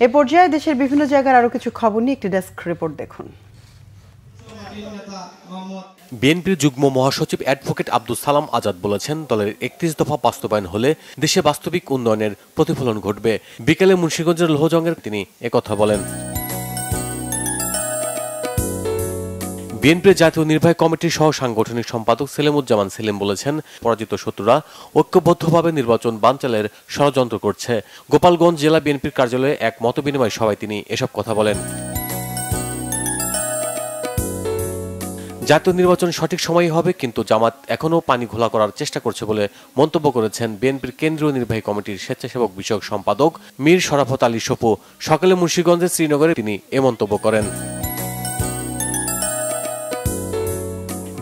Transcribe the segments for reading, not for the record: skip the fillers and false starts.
এ পর্যায়ে দেশের বিভিন্ন জায়গার আরো কিছু খবর নিয়ে একটি ডেস্ক রিপোর্ট দেখুন। বিএনপির যুগ্ম মহাসচিব অ্যাডভোকেট আব্দুল সালাম আজাদ বলেছেন, দলের ৩১ দফা বাস্তবায়ন হলে দেশে বাস্তবিক উন্নয়নের প্রতিফলন ঘটবে। বিকেলে মুন্সিগঞ্জের লোহজংয়ের তিনি একথা বলেন। বিএনপির জাতীয় নির্বাহী কমিটির সহ সাংগঠনিক সম্পাদক সেলিমুজ্জামান সেলিম বলেছেন, পরাজিত শত্রুরা ঐক্যবদ্ধভাবে নির্বাচন বানচালের ষড়যন্ত্র করছে। গোপালগঞ্জ জেলা বিএনপির কার্যালয়ে এক মতবিনিময় সভায় তিনি এসব কথা বলেন। জাতীয় নির্বাচন সঠিক সময়ই হবে, কিন্তু জামাত এখনও পানি ঘোলা করার চেষ্টা করছে বলে মন্তব্য করেছেন বিএনপির কেন্দ্রীয় নির্বাহী কমিটির স্বেচ্ছাসেবক বিষয়ক সম্পাদক মীর শরাফত আলী সপু। সকালে মুন্সিগঞ্জের শ্রীনগরে তিনি এ মন্তব্য করেন।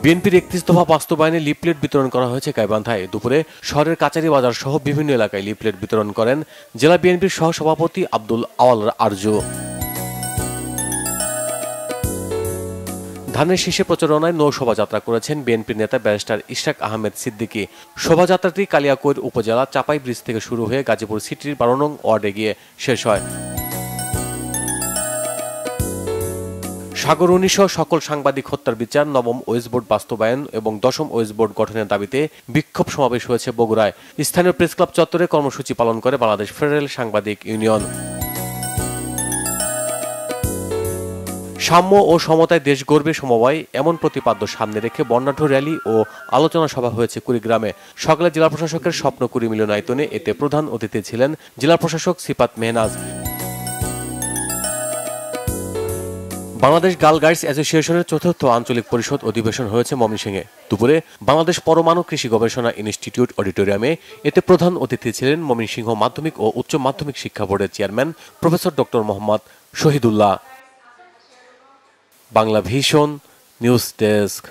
বিএনপির ৩১ দফা বাস্তবায়নে লিফলেট বিতরণ করা হয়েছে গাইবান্ধায়। দুপুরে শহরের কাচারি বাজার সহ বিভিন্ন এলাকায় লিফলেট বিতরণ করেন জেলা বিএনপির সহ সভাপতি আব্দুল আওয়াল আরজু। ধানের শীষে প্রচারণায় নৌ শোভাযাত্রা করেছেন বিএনপির নেতা ব্যারিস্টার ইশরাক আহমেদ সিদ্দিকী। শোভাযাত্রাটি কালিয়াকৈর উপজেলা চাপাই ব্রিজ থেকে শুরু হয়ে গাজীপুর সিটির ১২ নং ওয়ার্ডে গিয়ে শেষ হয়। সাগর ১৯ সকল সাংবাদিক হত্যার বিচার, নবম ওয়েজ বোর্ড বাস্তবায়ন এবং ১০ম ওয়েজ বোর্ড গঠনের দাবিতে বিক্ষোভ সমাবেশ হয়েছে বগুড়ায়। স্থানীয় প্রেস ক্লাব চত্বরে কর্মসূচি পালন করে বাংলাদেশ ফেডারেল সাংবাদিক ইউনিয়ন। সাম্য ও সমতায় দেশ গড়বে সমবায়, এমন প্রতিপাদ্য সামনে রেখে বর্ণাঢ্য র্যালি ও আলোচনা সভা হয়েছে কুড়িগ্রামে। সকালে জেলা প্রশাসকের স্বপ্নকুড়ি মিলনায়তনে এতে প্রধান অতিথি ছিলেন জেলা প্রশাসক সিফাত মেহনাজ। বাংলাদেশ গার্ল গাইডস অ্যাসোসিয়েশনের ৪র্থ আঞ্চলিক পরিষদ অধিবেশন হয়েছে ময়মনসিংহে। দুপুরে বাংলাদেশ পরমাণু কৃষি গবেষণা ইনস্টিটিউট অডিটোরিয়ামে এতে প্রধান অতিথি ছিলেন ময়মনসিংহ মাধ্যমিক ও উচ্চ মাধ্যমিক শিক্ষা বোর্ডের chairman professor doctor Mohammad Shahidullah. Bangla vision news desk.